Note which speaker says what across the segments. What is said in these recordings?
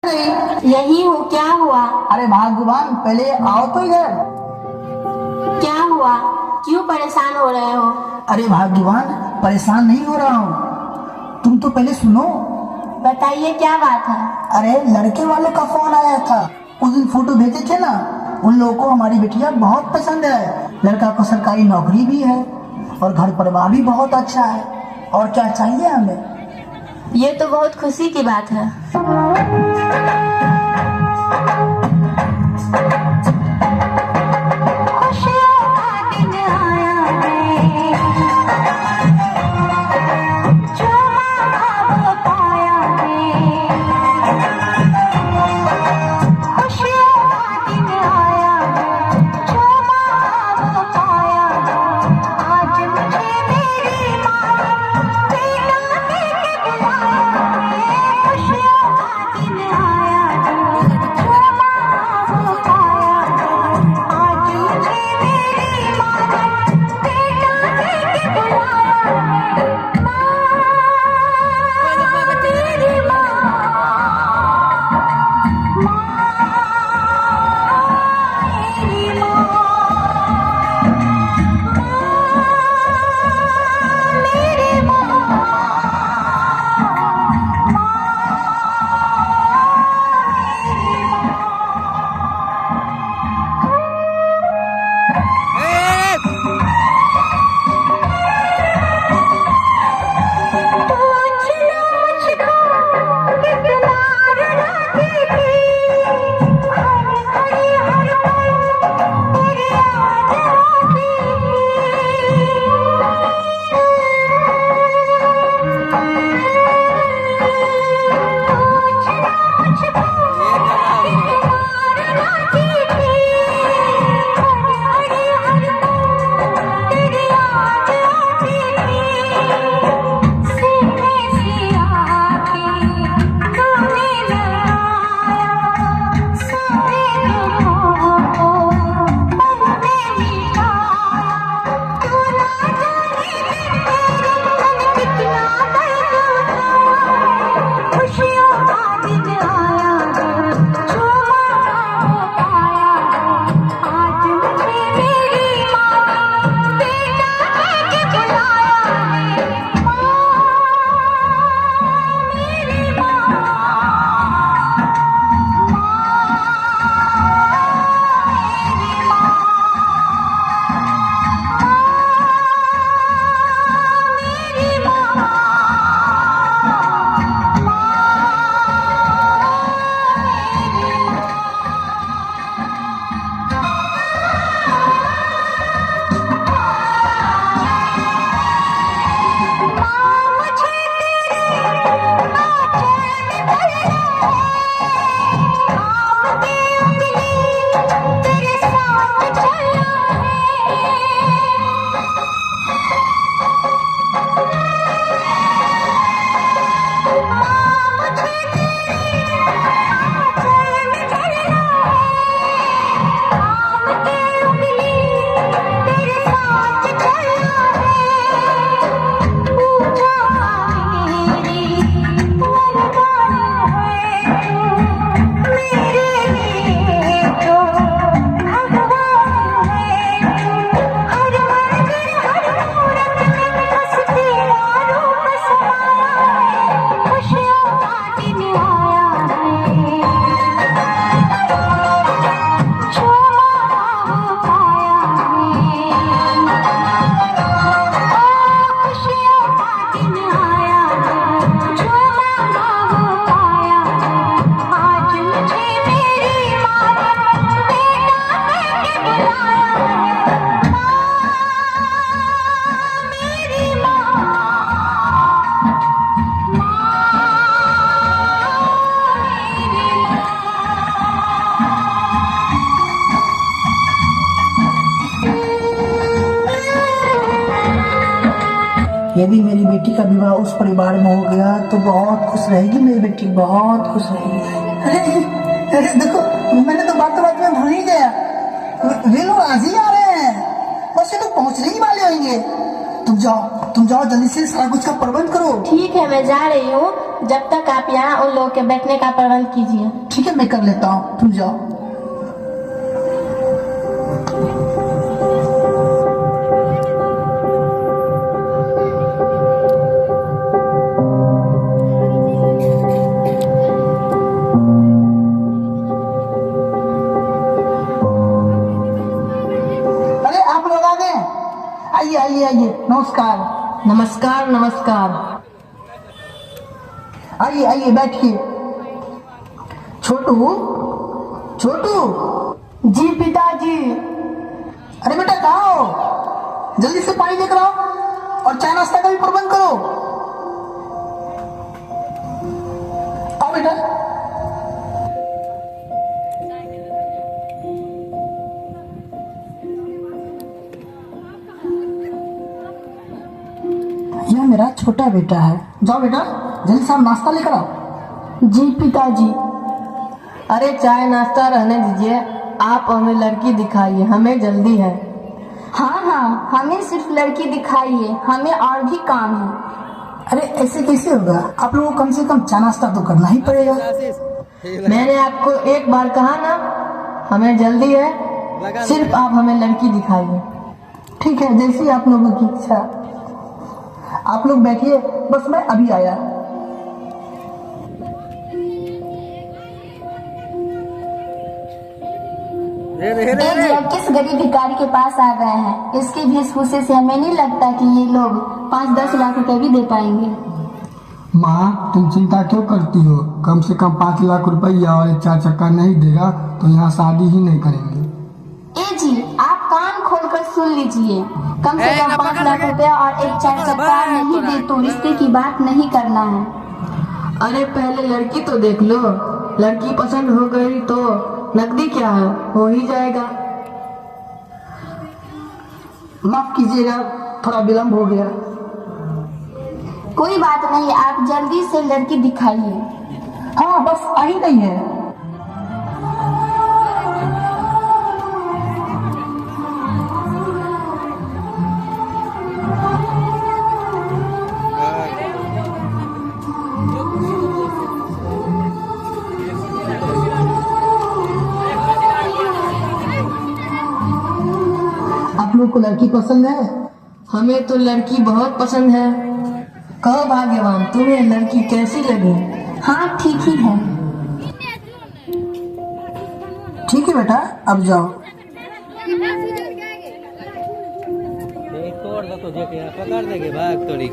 Speaker 1: यही हूँ, क्या हुआ?
Speaker 2: अरे भाग्यवान, पहले आओ तो इधर।
Speaker 1: क्या हुआ? क्यों परेशान हो रहे हो?
Speaker 2: अरे भाग्यवान, परेशान नहीं हो रहा हूँ, तुम तो पहले सुनो।
Speaker 1: बताइए क्या बात है?
Speaker 2: अरे लड़के वालों का फोन आया था, उस दिन फोटो भेजे थे ना, उन लोगों को हमारी बिटिया बहुत पसंद है। लड़का को सरकारी नौकरी भी है और घर परिवार भी बहुत अच्छा है। और क्या चाहिए हमें?
Speaker 1: ये तो बहुत खुशी की बात है।
Speaker 2: यदि मेरी बेटी का विवाह उस परिवार में हो गया तो बहुत खुश रहेगी मेरी बेटी, बहुत खुश रहेगी। अरे देखो, मैंने तो बात में भूल ही गया, वे लोग आज ही आ रहे हैं, बस ये तो पहुंचने ही वाले होंगे। तुम जाओ जल्दी से सारा कुछ का प्रबंध करो।
Speaker 1: ठीक है, मैं जा रही हूँ। जब तक आप यहाँ उन लोगों के बैठने का प्रबंध कीजिए।
Speaker 2: ठीक है, मैं कर लेता हूँ, तुम जाओ। अरे आप लोग आ गए? आइए आइए आइए, नमस्कार।
Speaker 1: नमस्कार नमस्कार।
Speaker 2: आइए आइए, बैठिए। छोटू, छोटू।
Speaker 1: जी पिताजी।
Speaker 2: अरे बेटा कहाँ हो? जल्दी से पानी लेकर आओ और चाय नाश्ता का भी प्रबंध करो। आओ बेटा। यह मेरा छोटा बेटा है। जाओ बेटा, जल्दी से आप नाश्ता लेकर आओ।
Speaker 1: जी पिताजी। अरे चाय नाश्ता रहने दीजिए, आप हमें लड़की दिखाइए, हमें जल्दी है।
Speaker 3: हाँ हाँ, हमें सिर्फ लड़की दिखाइए, हमें और भी काम है।
Speaker 2: अरे ऐसे कैसे होगा? आप लोगों को कम से कम चाय नाश्ता तो करना ही पड़ेगा।
Speaker 1: मैंने आपको एक बार कहा ना, हमें जल्दी है, सिर्फ आप हमें लड़की दिखाइए।
Speaker 2: ठीक है, जैसी आप लोगों की इच्छा। आप लोग बैठिए, बस मैं अभी आया।
Speaker 3: एक जब किस गरीब भिखारी के पास आ गए हैं, इसके वेशभूषे से हमें नहीं लगता कि ये लोग 5-10 लाख रुपए भी दे पाएंगे।
Speaker 4: माँ, तुम चिंता क्यों करती हो? कम से कम 5 लाख रुपया और एक 4 चक्का नहीं देगा तो यहाँ शादी ही नहीं करेंगे।
Speaker 3: ए जी, आप कान खोलकर सुन लीजिए, कम से कम 5 लाख रुपया और एक 4 चक्का नहीं दे तो रिश्ते की बात नहीं करना है।
Speaker 1: अरे पहले लड़की तो देख लो, लड़की पसंद हो गई तो नकदी क्या है, हो ही जाएगा।
Speaker 2: माफ कीजिएगा, थोड़ा विलम्ब हो गया।
Speaker 3: कोई बात नहीं, आप जल्दी से लड़की दिखाइए।
Speaker 2: हाँ, बस आ ही नहीं है। आप लोग को लड़की पसंद है?
Speaker 1: हमें तो लड़की बहुत पसंद है। कहो भाग्यवान, तुम्हें लड़की कैसी लगी?
Speaker 3: हाँ ठीक ही है।
Speaker 2: ठीक है बेटा, अब जाओ।
Speaker 5: पकड़ देंगे भाग थोड़ी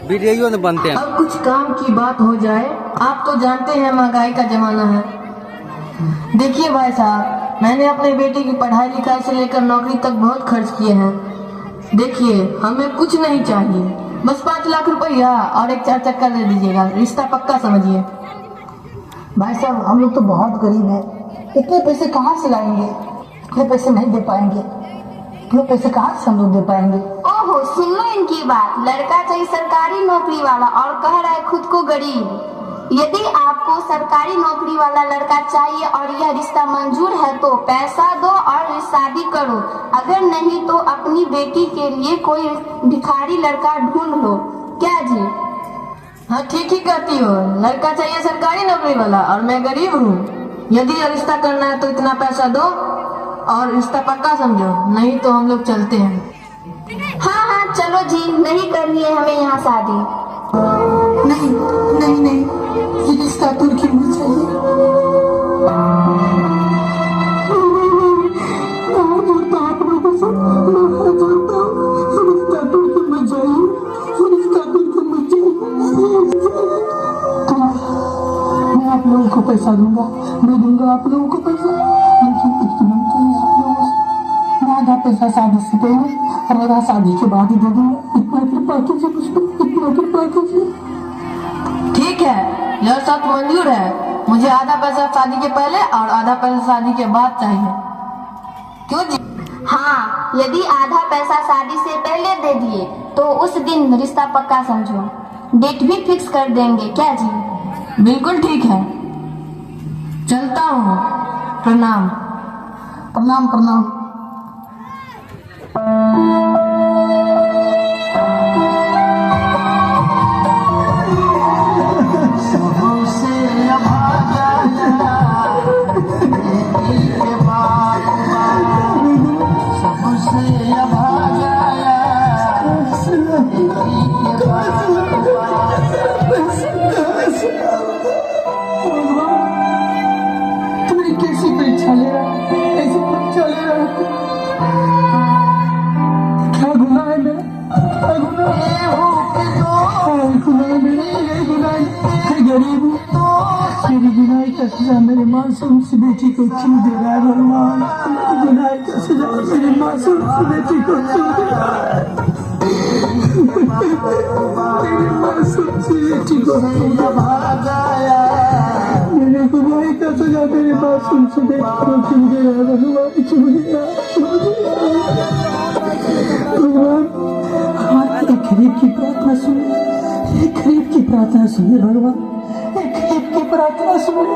Speaker 5: वीडियो न बनते हैं।
Speaker 1: अब कुछ काम की बात हो जाए। आप तो जानते हैं महंगाई का जमाना है। देखिए भाई साहब, मैंने अपने बेटे की पढ़ाई लिखाई से लेकर नौकरी तक बहुत खर्च किए हैं। देखिए, हमें कुछ नहीं चाहिए, बस 5 लाख रुपया और एक 4 चक्का दे दीजिएगा, रिश्ता पक्का समझिए।
Speaker 2: भाई साहब, हम लोग तो बहुत गरीब हैं, इतने पैसे कहाँ से लाएंगे? इतने पैसे नहीं दे पाएंगे। इतने पैसे कहाँ से हम लोग दे पाएंगे?
Speaker 3: ओहो, सुन लो इनकी बात। लड़का चाहिए सरकारी नौकरी वाला और कह रहा है खुद को गरीब। यदि आपको सरकारी नौकरी वाला लड़का चाहिए और यह रिश्ता मंजूर है तो पैसा दो और शादी करो, अगर नहीं तो अपनी बेटी के लिए कोई भिखारी लड़का ढूंढ लो। क्या जी?
Speaker 1: हाँ ठीक ही कहती हो, लड़का चाहिए सरकारी नौकरी वाला और मैं गरीब हूँ। यदि रिश्ता करना है तो इतना पैसा दो और रिश्ता पक्का समझो, नहीं तो हम लोग चलते हैं।
Speaker 3: हाँ हाँ चलो जी, नहीं करनी है हमें यहाँ शादी।
Speaker 2: नहीं नहीं नहीं, ये रिश्ता तुर्की में चाहिए। आप लोगों से मैं जानता हूँ, रिश्ता तुर्की में चाहिए, रिश्ता तुर्की में चाहिए। मैं आप लोगों को पैसा दूंगा, मैं दूंगा आप लोगों को पैसा, लेकिन एक मिनट चाहिए आप लोगों से। मैं आधा पैसा शादी से पहले और आधा शादी के बाद ही दे दूंगा। इतना कृपा कीजिए मुझको, इतना कृपा कीजिए।
Speaker 1: ठीक है, यह शर्त मंजूर है। मुझे आधा पैसा शादी के पहले और आधा पैसा शादी के बाद चाहिए। क्यों जी?
Speaker 3: हाँ, यदि आधा पैसा शादी से पहले दे दिए तो उस दिन रिश्ता पक्का समझो, डेट भी फिक्स कर देंगे। क्या जी?
Speaker 1: बिल्कुल ठीक है, चलता हूँ। प्रणाम।
Speaker 2: प्रणाम प्रणाम। सजा मेरे मासूम सी बेटी को क्यों दे रहा है भगवान? गुनाह का सजा मेरे मासूम सी बेटी को क्यों दे रहा है? मेरे मासूम सी बेटी को मेरे गुनाह का सजा मेरे मासूम सी बेटी को क्यों दे रहा है भगवान? क्यों दे रहा है? भगवान एक गरीब की प्रार्थना सुने, एक गरीब की प्रार्थना सुने भगवान, एक गरीब की प्रार्थना सुने,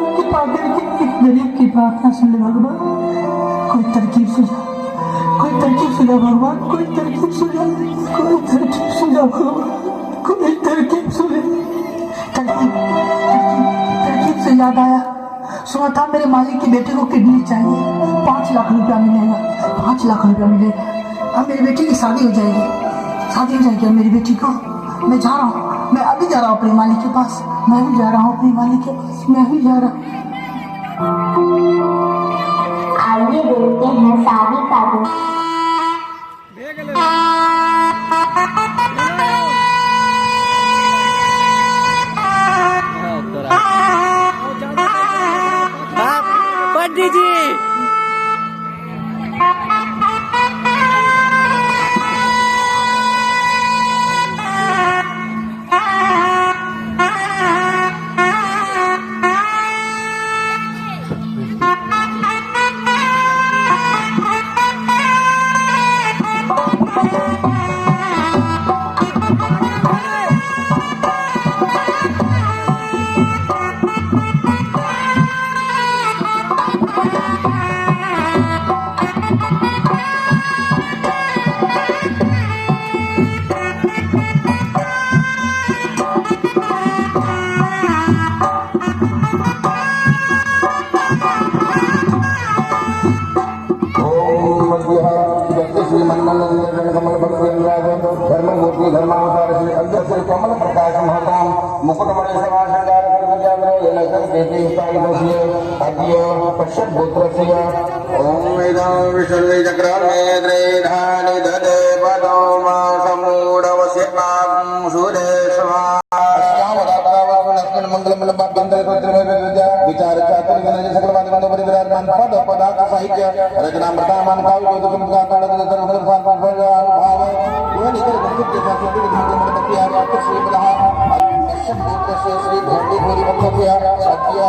Speaker 2: एक गरीब की प्रार्थना सुने भगवान। कोई तरकीब सुझा, कोई तरकीब सुझा भगवान, कोई तरकीब सुझा, कोई तरकीब सुझा भगवान, कोई तरकीब सुझा। तरकीब से याद आया, सुना था मेरे मालिक की बेटे को किडनी चाहिए, 5 लाख रुपया मिलेगा, 5 लाख रुपया मिलेगा। अब मेरी बेटी की शादी हो जाएगी, शादी हो जाएगी मेरी बेटी को। मैं जा रहा हूँ, मैं अभी जा रहा हूँ अपने मालिक के पास, मैं भी जा रहा हूँ अपने मालिक के पास, मैं भी जा रहा हूँ।
Speaker 3: आइए देखते हैं शादी का दिन।
Speaker 5: पंडित जी
Speaker 6: धर्ममूर्ति धर्मावतार श्री अग्र श्री कमल प्रकाश महताम मुकुटमणि समाशंकार अद्य पश्यत् गोत्रस्य ओम वेदां विष्णुवे चक्रान्मे धानि ददे पदो मा समूढवस्यां सुरेशमा विचार चातुर्य गणज सकल वादिमंदो परिविराजमान पद पदार्थ साहित्य रचना मृतामान काव्य कौतुक मुखाकांड श्री भोंडी पूरी वक्तव्य सत्य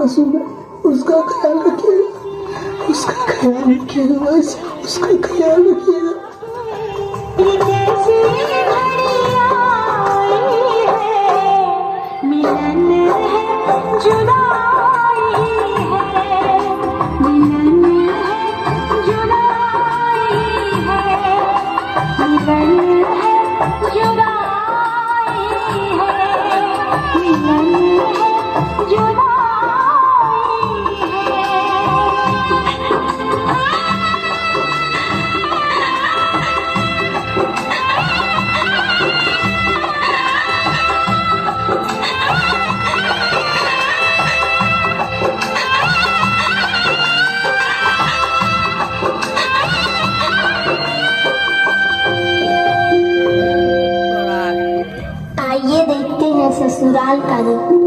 Speaker 2: मासूम है, उसका ख्याल रखिएगा, उसका ख्याल रखिएगा भाई साहब, उसका ख्याल रखिएगा।
Speaker 3: आइए देखते हैं ससुराल का रुख।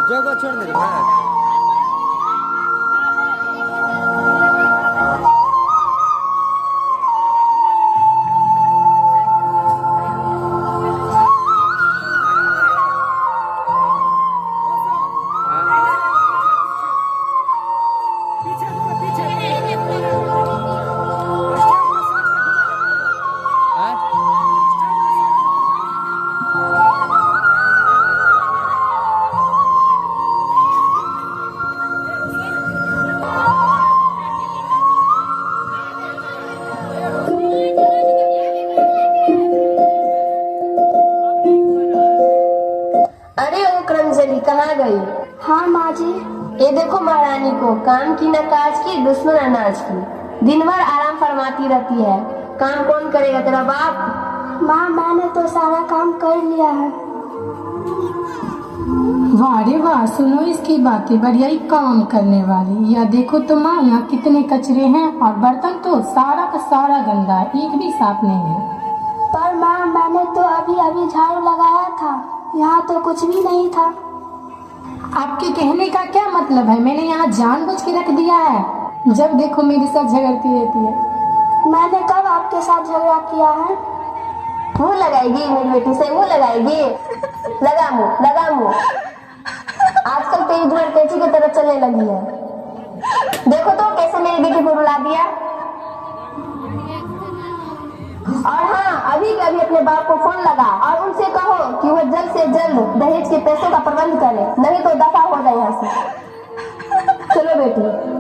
Speaker 5: जगह छोड़ दे रे भाग।
Speaker 1: कहाँ गई?
Speaker 3: हाँ माँ जी।
Speaker 1: ये देखो महारानी को काम की न काज की, दुश्मन अनाज की। दिन भर आराम फरमाती रहती है। काम कौन करेगा, तेरा बाप?
Speaker 3: माँ मैंने तो सारा काम कर लिया है।
Speaker 7: वाह रे वाह, सुनो इसकी बातें, बढ़िया ही काम करने वाली। या देखो तो माँ, यहाँ कितने कचरे हैं और बर्तन तो सारा का सारा गंदा है, एक भी साफ नहीं है।
Speaker 3: पर माँ मैंने तो अभी अभी झाड़ू लगाया था, यहाँ तो कुछ भी नहीं था।
Speaker 7: आपके कहने का क्या मतलब है? मैंने यहाँ जानबूझ के रख दिया है। जब देखो मेरे साथ झगड़ती रहती है।
Speaker 3: मैंने कब आपके साथ झगड़ा किया है?
Speaker 1: मुँह लगाएगी मेरी बेटी से, मुँह लगाएगी? लगा मुँह, लगा मुँह। आजकल तेरी धुआं कैंची की तरह चलने लगी है। देखो तो कैसे मेरी बेटी को रुला दिया। और हाँ, अभी के अभी अपने बाप को फोन लगा और उनसे कहो कि वो जल्द से जल्द दहेज के पैसों का प्रबंध करे, नहीं तो दफा हो जाए यहाँ से। चलो बेटी।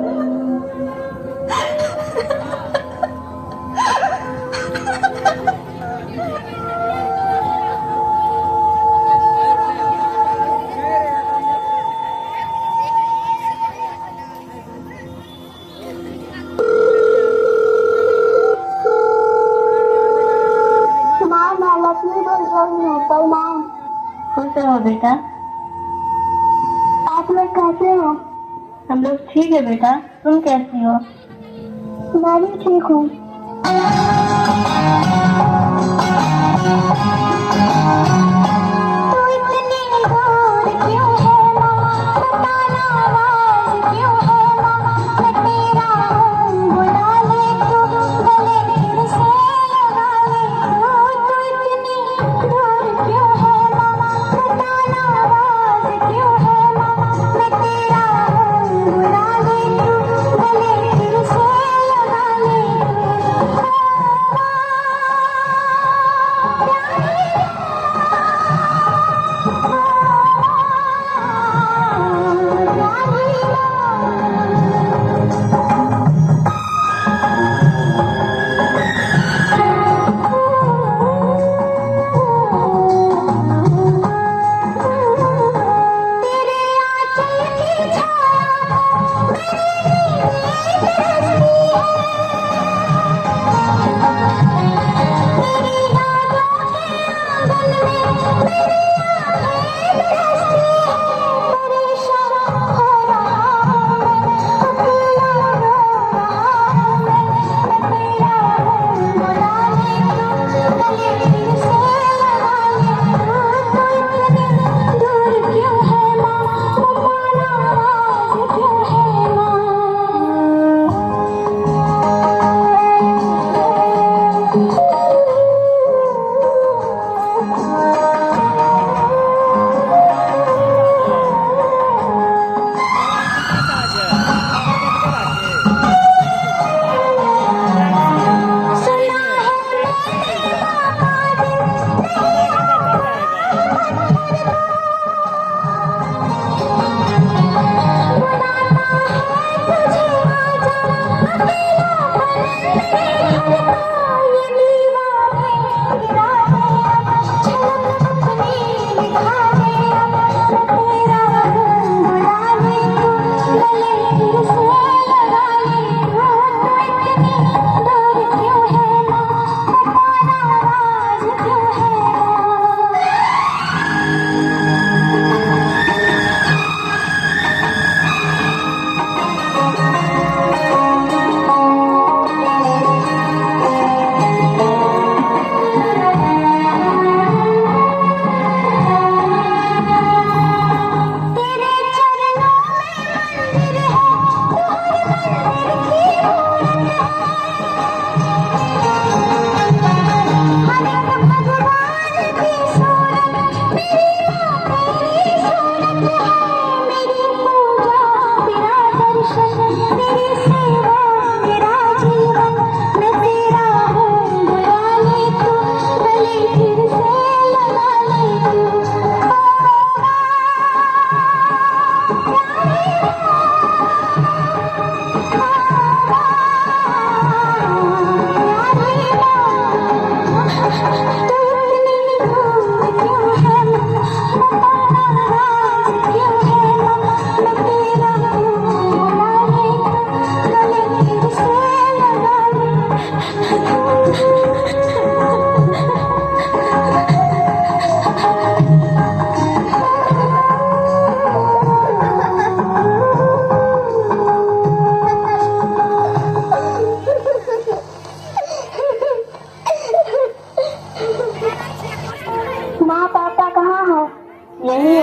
Speaker 3: अपनी बरसानी हो प्रणाम।
Speaker 1: खुश रहो बेटा।
Speaker 3: आप लोग कैसे हो?
Speaker 1: हम लोग ठीक है बेटा, तुम कैसी हो?
Speaker 3: मैं भी ठीक हूँ।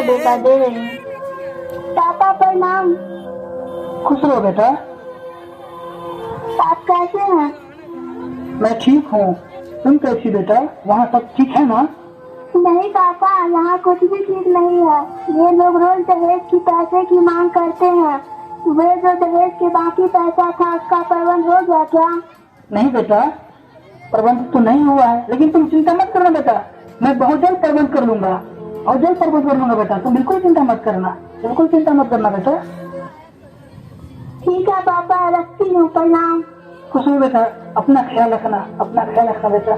Speaker 1: बेटा दे रही हूँ।
Speaker 3: पापा प्रणाम।
Speaker 2: खुश रहो बेटा।
Speaker 3: आप कैसे हैं?
Speaker 2: मैं ठीक हूँ, तुम कैसी बेटा? वहाँ सब ठीक है ना?
Speaker 3: नहीं पापा, यहाँ कुछ भी ठीक नहीं है। ये लोग रोज दहेज की पैसे की मांग करते हैं। वे जो दहेज के बाकी पैसा था उसका प्रबंध हो गया क्या?
Speaker 2: नहीं बेटा, प्रबंध तो नहीं हुआ है, लेकिन तुम चिंता मत करना बेटा, मैं बहुत जल्द प्रबंध कर लूंगा और जल्द प्रबंध कर लूंगा बेटा। तुम बिल्कुल चिंता मत करना, बिल्कुल चिंता मत करना बेटा।
Speaker 3: ठीक है पापा, रखती हूँ, प्रणाम।
Speaker 2: खुश हो बेटा, अपना ख्याल रखना, अपना ख्याल रखना बेटा।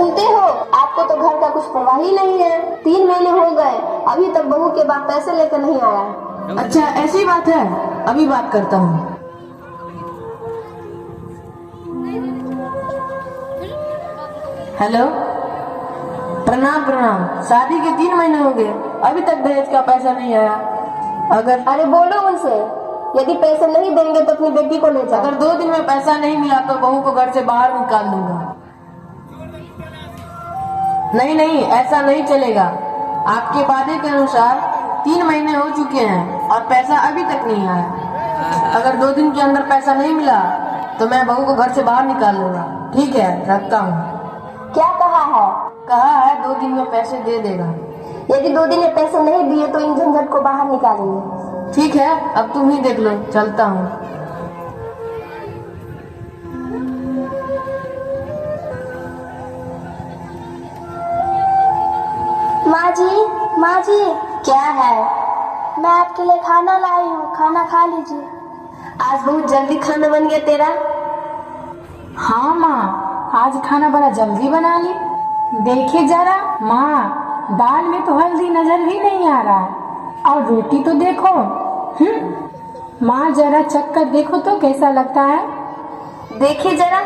Speaker 3: सुनते हो, आपको तो घर का कुछ परवाह ही नहीं है। 3 महीने हो गए, अभी तक बहू के बाप पैसे लेकर नहीं आया।
Speaker 1: अच्छा ऐसी बात है, अभी बात करता हूँ। हेलो, प्रणाम प्रणाम। शादी के 3 महीने हो गए, अभी तक दहेज का पैसा नहीं आया।
Speaker 3: अरे बोलो उनसे, यदि पैसे नहीं देंगे तो अपनी बेटी को ले जाओ।
Speaker 1: अगर 2 दिन में पैसा नहीं मिला तो बहू को घर से बाहर निकाल दूंगा। नहीं नहीं, ऐसा नहीं चलेगा। आपके वादे के अनुसार 3 महीने हो चुके हैं और पैसा अभी तक नहीं आया। अगर 2 दिन के अंदर पैसा नहीं मिला तो मैं बहू को घर से बाहर निकाल लूंगा। ठीक है, रखता हूँ।
Speaker 3: क्या कहा है?
Speaker 1: कहा है 2 दिन में पैसे दे देगा।
Speaker 3: यदि 2 दिन में पैसे नहीं दिए तो इन झंझट को बाहर निकालेंगे।
Speaker 1: ठीक है, अब तुम ही देख लो, चलता हूँ।
Speaker 3: माँ जी, क्या है? मैं आपके लिए खाना लाई हूँ, खाना खा लीजिए। आज बहुत जल्दी खाना बन गया तेरा।
Speaker 7: हाँ माँ, आज खाना बड़ा जल्दी बना ली। देखिए जरा माँ, दाल में तो हल्दी नजर भी नहीं आ रहा है और रोटी तो देखो। माँ जरा चक्कर देखो तो कैसा लगता है।
Speaker 3: देखिए जरा।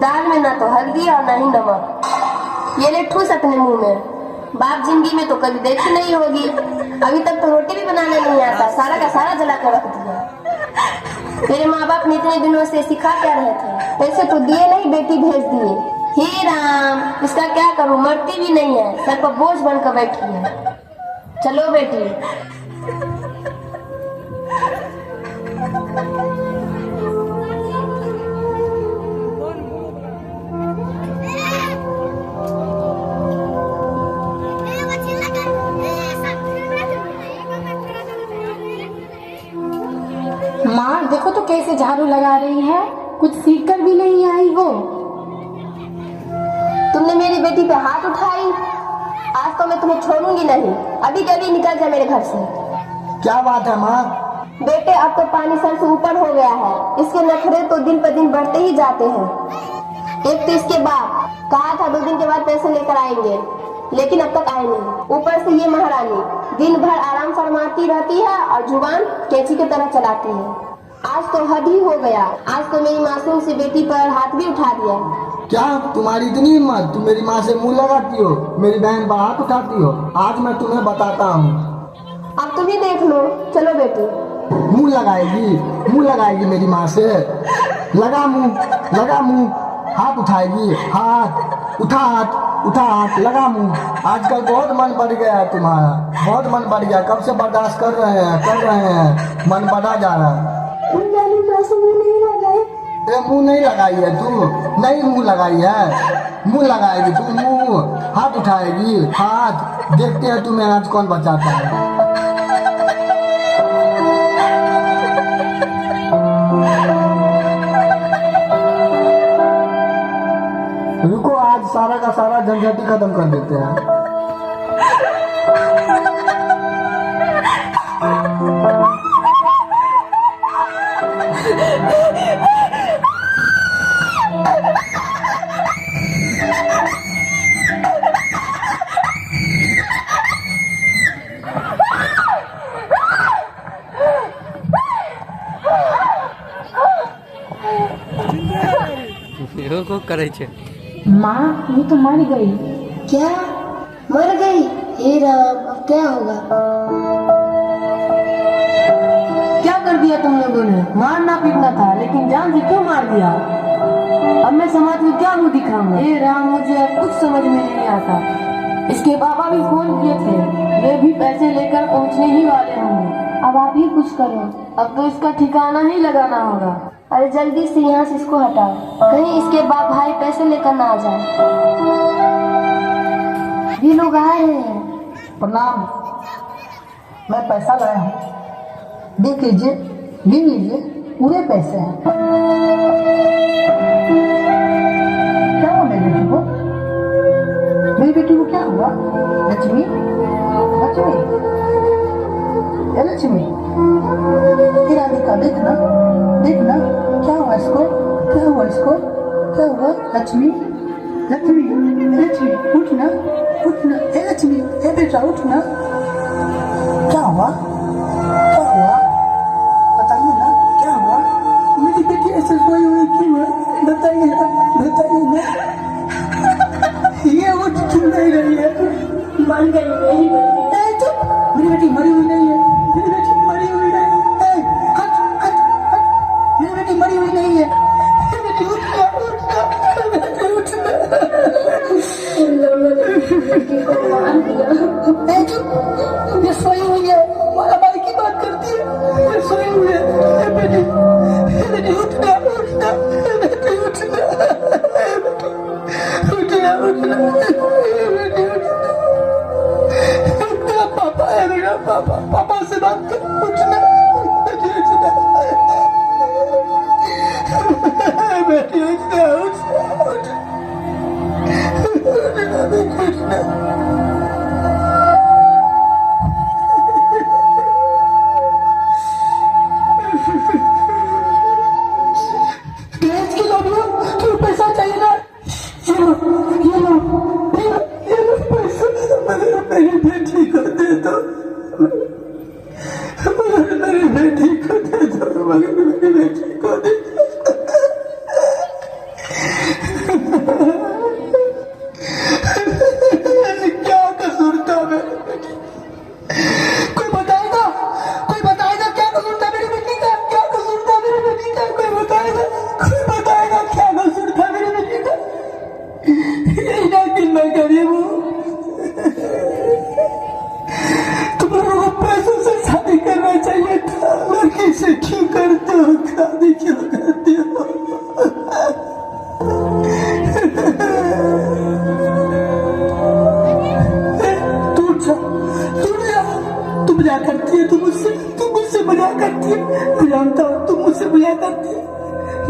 Speaker 3: दाल में ना तो हल्दी और ना ही नमक। ये ले ठूस अपने मुंह में। बाप जिंदगी में तो कभी देखी नहीं होगी। अभी तक तो रोटी भी बनाने नहीं आता, सारा का सारा जला कर रख दिया। तेरे माँ बाप ने इतने दिनों से सिखा क्या रहे थे? पैसे तो दिए नहीं, बेटी भेज दिए। हे राम, इसका क्या करूं, मरती भी नहीं है, सर पर बोझ बनकर बैठी है। चलो बेटी।
Speaker 7: माँ देखो तो कैसे झाड़ू लगा रही है, कुछ सीख कर भी नहीं आई हो।
Speaker 3: तुमने मेरी बेटी पे हाथ उठाई, आज तो मैं तुम्हें छोड़ूंगी नहीं। अभी के अभी निकल जा मेरे घर से।
Speaker 4: क्या बात है माँ?
Speaker 3: बेटे अब तो पानी सर से ऊपर हो गया है। इसके नखरे तो दिन पर दिन बढ़ते ही जाते हैं। एक तो इसके बाप कहा था 2 दिन के बाद पैसे लेकर आएंगे, लेकिन अब तक आए नहीं। ऊपर से ये महारानी दिन भर आराम फरमाती रहती है और जुबान कैंची की तरह चलाती है। आज तो हद ही हो गया, आज तो मेरी मासूम सी बेटी पर हाथ भी उठा दिया।
Speaker 4: क्या तुम्हारी इतनी हिम्मत? तुम मेरी माँ से मुंह लगाती हो, मेरी बहन पर हाथ उठाती हो। आज मैं तुम्हें बताता हूँ।
Speaker 3: अब तुम ही देख लो। चलो बेटी।
Speaker 4: मुंह लगाएगी मेरी माँ से। लगा मुंह, हाथ उठाएगी, हाथ उठा, लगा मुंह। आजकल बहुत मन बढ़ गया है तुम्हारा, बहुत मन बढ़ गया। कब से बर्दाश्त कर रहे हैं, मन बढ़ा जा रहा है। मुंह नहीं लगाई है तू? नहीं मुंह लगाई है, मुंह लगाएगी तू। मुंह, हाथ उठाएगी, हाथ। देखते हैं तुम्हें आज कौन बचाता है। रुको, आज सारा का सारा झंझट खत्म कर देते हैं।
Speaker 5: को करे छे।
Speaker 7: माँ ये तो मर गई।
Speaker 3: क्या मर गई? हे राम, अब क्या होगा?
Speaker 1: क्या कर दिया तुम लोगों ने? मारना पीटना था, लेकिन जान से क्यों मार दिया? अब मैं समाज में क्या मुंह दिखाऊंगा? हे राम, मुझे अब कुछ समझ में नहीं आता। इसके पापा भी फोन किए थे, वे भी पैसे लेकर पहुंचने ही वाले होंगे।
Speaker 3: अब आप ही कुछ करो।
Speaker 1: अब तो इसका ठिकाना ही लगाना होगा।
Speaker 3: अरे जल्दी से यहाँ से इसको हटाओ, कहीं इसके बाप भाई पैसे लेकर ना आ जाए। ये लोग आ रहे हैं।
Speaker 2: प्रणाम, मैं पैसा लाया हूँ, देख लीजिए, गिन लीजिए, पूरे पैसे हैं। क्या हुआ मेरी बेटी को? मेरी बेटी को क्या हुआ? लक्ष्मी, लक्ष्मी, राधिका, देखना क्या हुआ इसको? लक्ष्मी लक्ष्मी लक्ष्मी उठ ना ए लक्ष्मी ए बेटा उठ ना। क्या हुआ बताइए ना क्या हुआ। मेरी बेटी ऐसे सोई हुई क्यों है बताइए ना ये उठ क्यों नहीं रही है।
Speaker 1: मर गई मेरी बेटी।
Speaker 2: मेरी बेटी मरी हुई नहीं है। मेरी बेटी मरी हुई नहीं है। हट मेरी बेटी मरी हुई नहीं है। मेरी बेटी उठ ना बेटी उठ ना। चुप ये सोई हुई है मारा मारी की बात करती है। ये सोई हुई है बेटी उठ ना बेटी उठ ना पापा है मेरा पापा से बात कर उठना बेटी उठना। गैस की लोबियों क्यों पैसा चाहिए ना ये लो पैसा मेरी बेटी को दे दो मेरी बेटी को दे दो मेरी बेटी को दे क्या कसूर था मेरी बेटी। कोई बताएगा क्या कसूर था मेरी बेटी का। क्या कसूर था मेरी बेटी का कोई बताएगा क्या कसूर था मेरी बेटी का। यही ना कि मैं गरीब हूँ। तुम लोगों को पैसों से शादी करना चाहिए था। लड़की से क्यों करते हो शादी क्यों करते हो। तुम मजाक करती है तुम मुझसे मजाक करती है। मैं जानता हूँ तुम मुझसे मजाक करती है।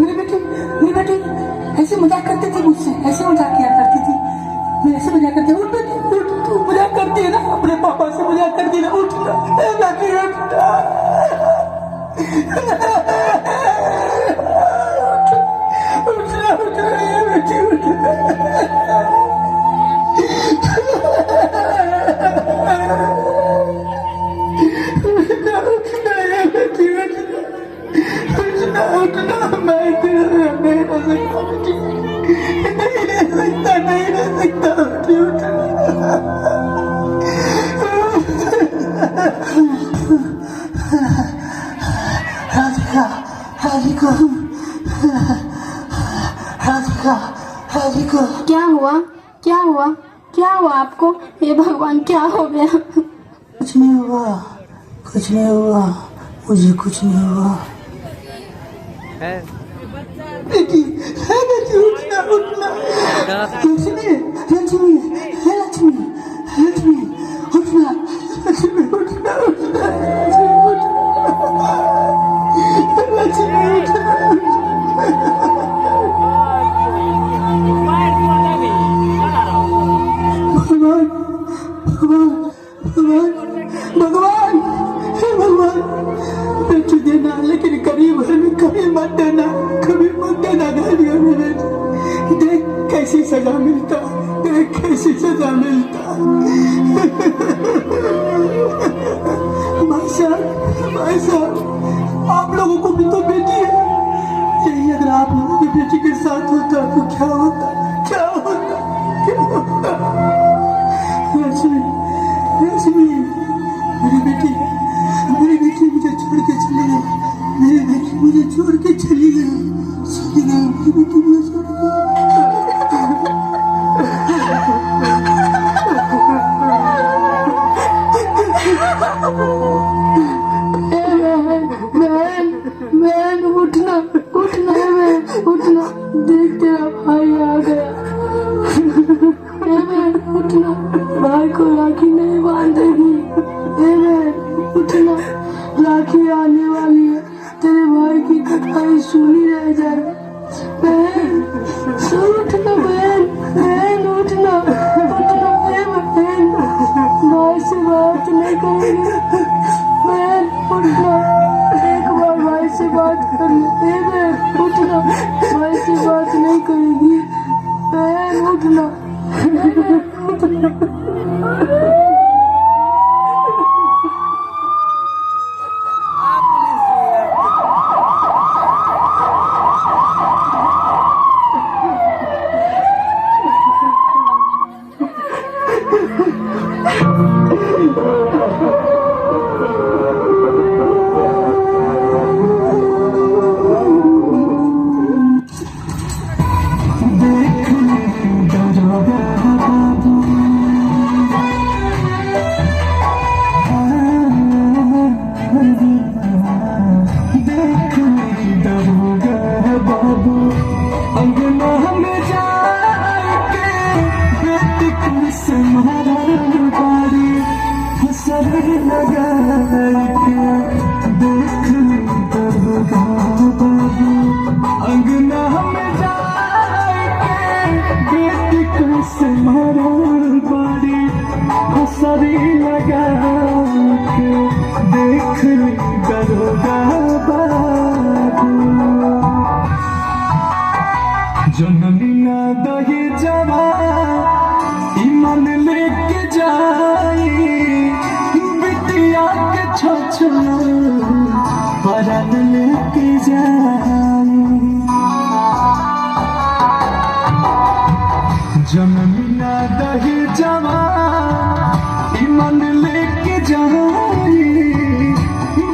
Speaker 2: मेरी बेटी ऐसे मजाक करती थी मुझसे ऐसे मजाक किया करती थी। मैं ऐसे मजाक करती हूँ। उठ बेटी उठ तू मजाक करती है ना अपने पापा से मजाक करती है ना। उठ बेटी उठना मैं नहीं रह सकता बेटी उठना। राधिका
Speaker 3: क्या हुआ आपको। हे भगवान क्या हो गया।
Speaker 2: कुछ नहीं हुआ मुझे कुछ नहीं हुआ।
Speaker 5: है
Speaker 2: बेटी उठना लक्ष्मी भगवान बेटी देना लेकिन कभी मत देना गालियां मेरे। देख कैसी सजा मिलता भाई साहब आप लोगों को भी तो बेटी है। यही अगर आप लोगों की बेटी के साथ होता तो क्या होता। लक्ष्मी मेरी बेटी मुझे छोड़ के चली गई। मेरी बेटी मुझे छोड़ के चली गई। मेरी बेटी मुझे छोड़
Speaker 1: बहन उठना देख तेरा भाई आ गया। उठना भाई को राखी नहीं बांधेगी। उठना राखी आने वाली है। तेरे भाई की कटाई सुनी रह जाए। बहन उठना बहन उठना बहन भाई से बात नहीं करेगी। बहन उठना एक बार भाई से बात कर ले। बहन उठना भाई से बात नहीं करेगी।
Speaker 8: जनमिना दही जवा ईमान लेके जाई बिटिया के छछना परान लेके जाई जनमिना दही जवा ईमान लेके जाई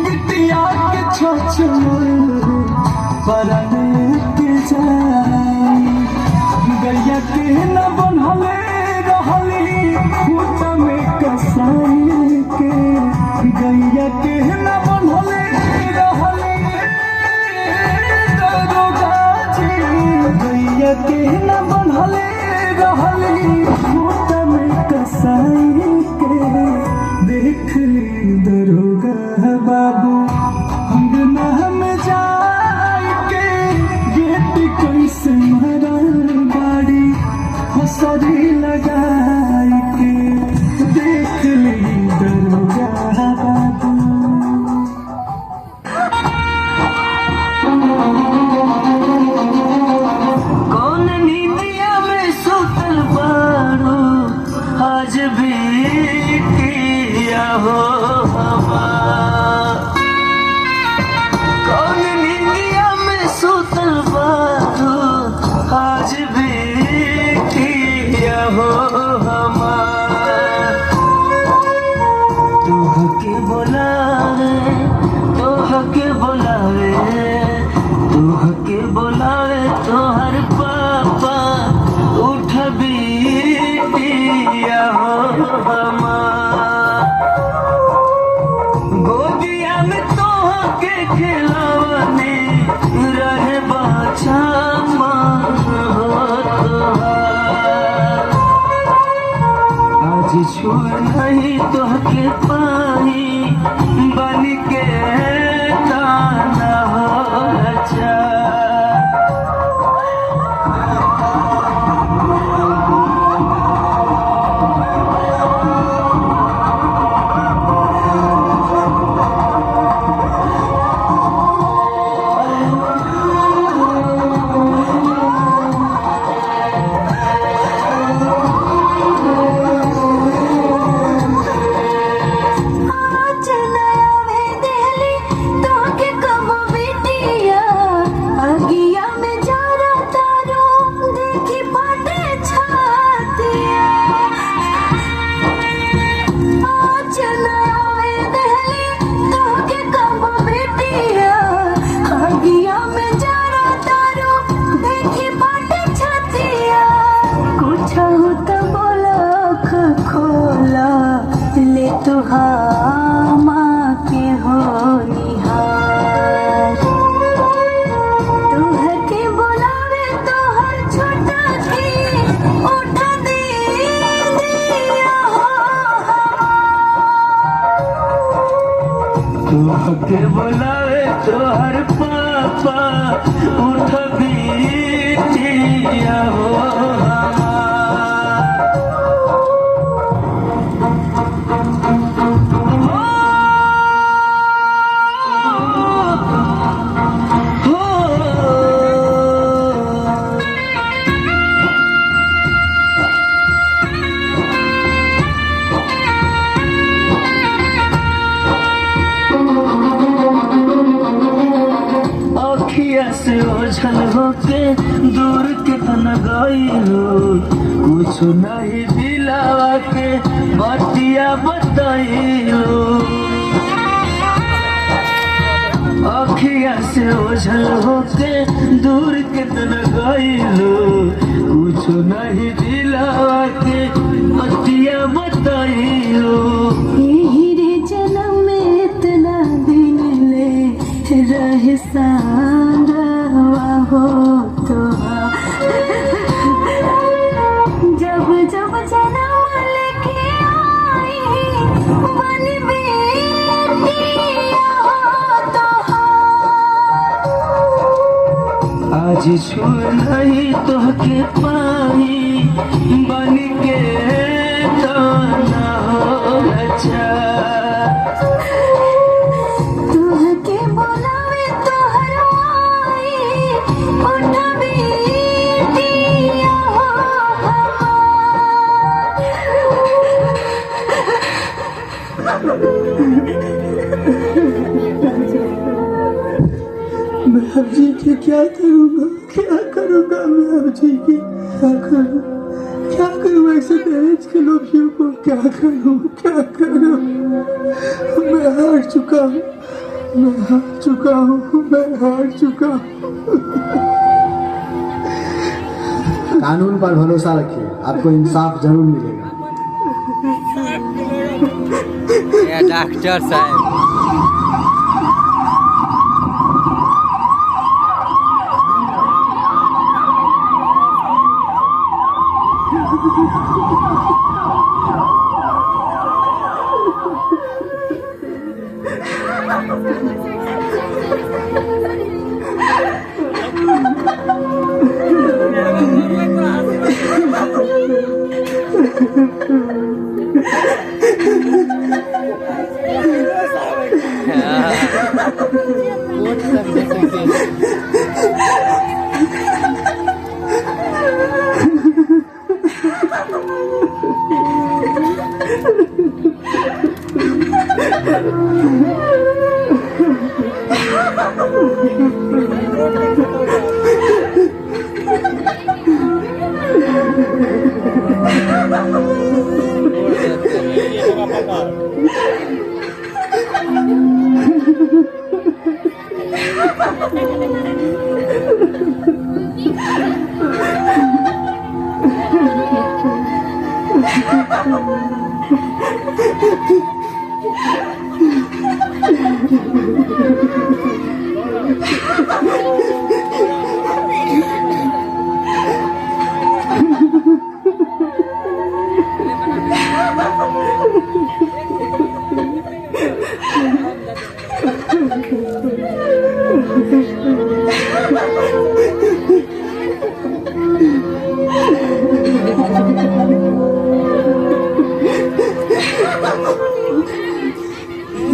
Speaker 8: बिटिया के छछना परान लेके जाई गैया के न बनहले रहली खूट में कसाई के गैया के न बनहले रहली दरोगा जी गैया के न बनहले रहली खूट में कसाई के देख ली दरोगा बाबू अंगना में जाई के बेटी कैसे मरल सरी लगाई के देख ली दरोगा बाबू कौन नींदिया में सुतल बारो आज भी किया हो कौन नींदिया में सुतल बारो आज भी हो तुहके बोलावे तुहके बोलावे तुहके बोलावे तोहर पापा उठ बिटिया हो गोदिया में तोहके खिलावने रहे बच्चा छुए नहीं तोहके पाही बन के ताना हो अच्छा के बोलावे तोहर पापा उठ बिटिया हो से ओझल होके दूर कितना गइलो, कुछ नहीं दिलावा के बतिया बताइलो। अखिया से ओझल होके दूर कितना गइलो, कुछ नहीं दिलावा के बतिया बताइलो।
Speaker 7: हीरे जन्म में इतना दिन ले रहे सारा हो तो जब जब जन्म लेके आई बन बेटिया हो तो
Speaker 8: आज छुए नहीं तो के पाई बन के तो ना हो अच्छा।
Speaker 7: तुहके बोलावे तोहर आई उठा बेटिया हो
Speaker 2: मैं अब जी के क्या करूँगा, क्या करूँगा मैं अब जी के, क्या करूँ ऐसे दहेज के लोभियों को, क्या करूँ, क्या करूँ। मैं हार चुका हूँ, मैं हार चुका हूँ, मैं हार चुका हूँ।
Speaker 4: कानून पर भरोसा रखिए, आपको इंसाफ जरूर मिलेगा।
Speaker 5: या डॉक्टर साहब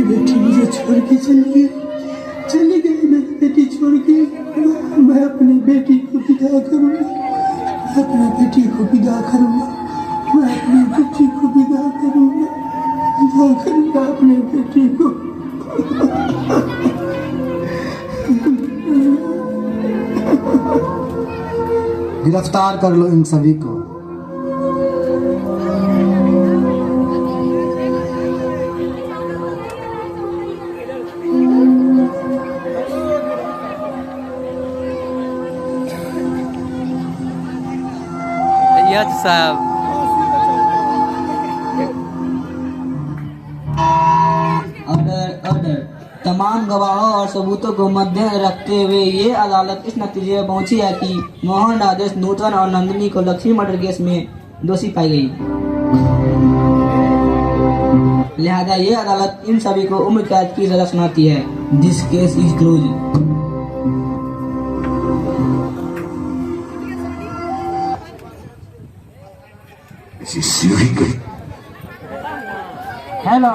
Speaker 2: बेटी मुझे छोड़ के चली गई मेरी बेटी छोड़ के। मैं अपनी बेटी को विदा करूँगा, मैं अपनी बेटी को विदा करूँगा, मैं अपनी बेटी को विदा करूँगा, विदा करूँगा अपनी बेटी को।
Speaker 4: गिरफ्तार कर लो इन सभी को।
Speaker 5: यस साहब
Speaker 9: ऑर्डर तमाम गवाहों और सबूतों को मद्दे रखते हुए ये अदालत इस नतीजे पर पहुंची है कि मोहन राजेश नूतन और नंदिनी को लक्ष्मी मर्डर केस में दोषी पाई गई। लिहाजा ये अदालत इन सभी को उम्र कैद की सजा सुनाती है। This case is close.
Speaker 6: सीढ़ी गई।
Speaker 2: हेलो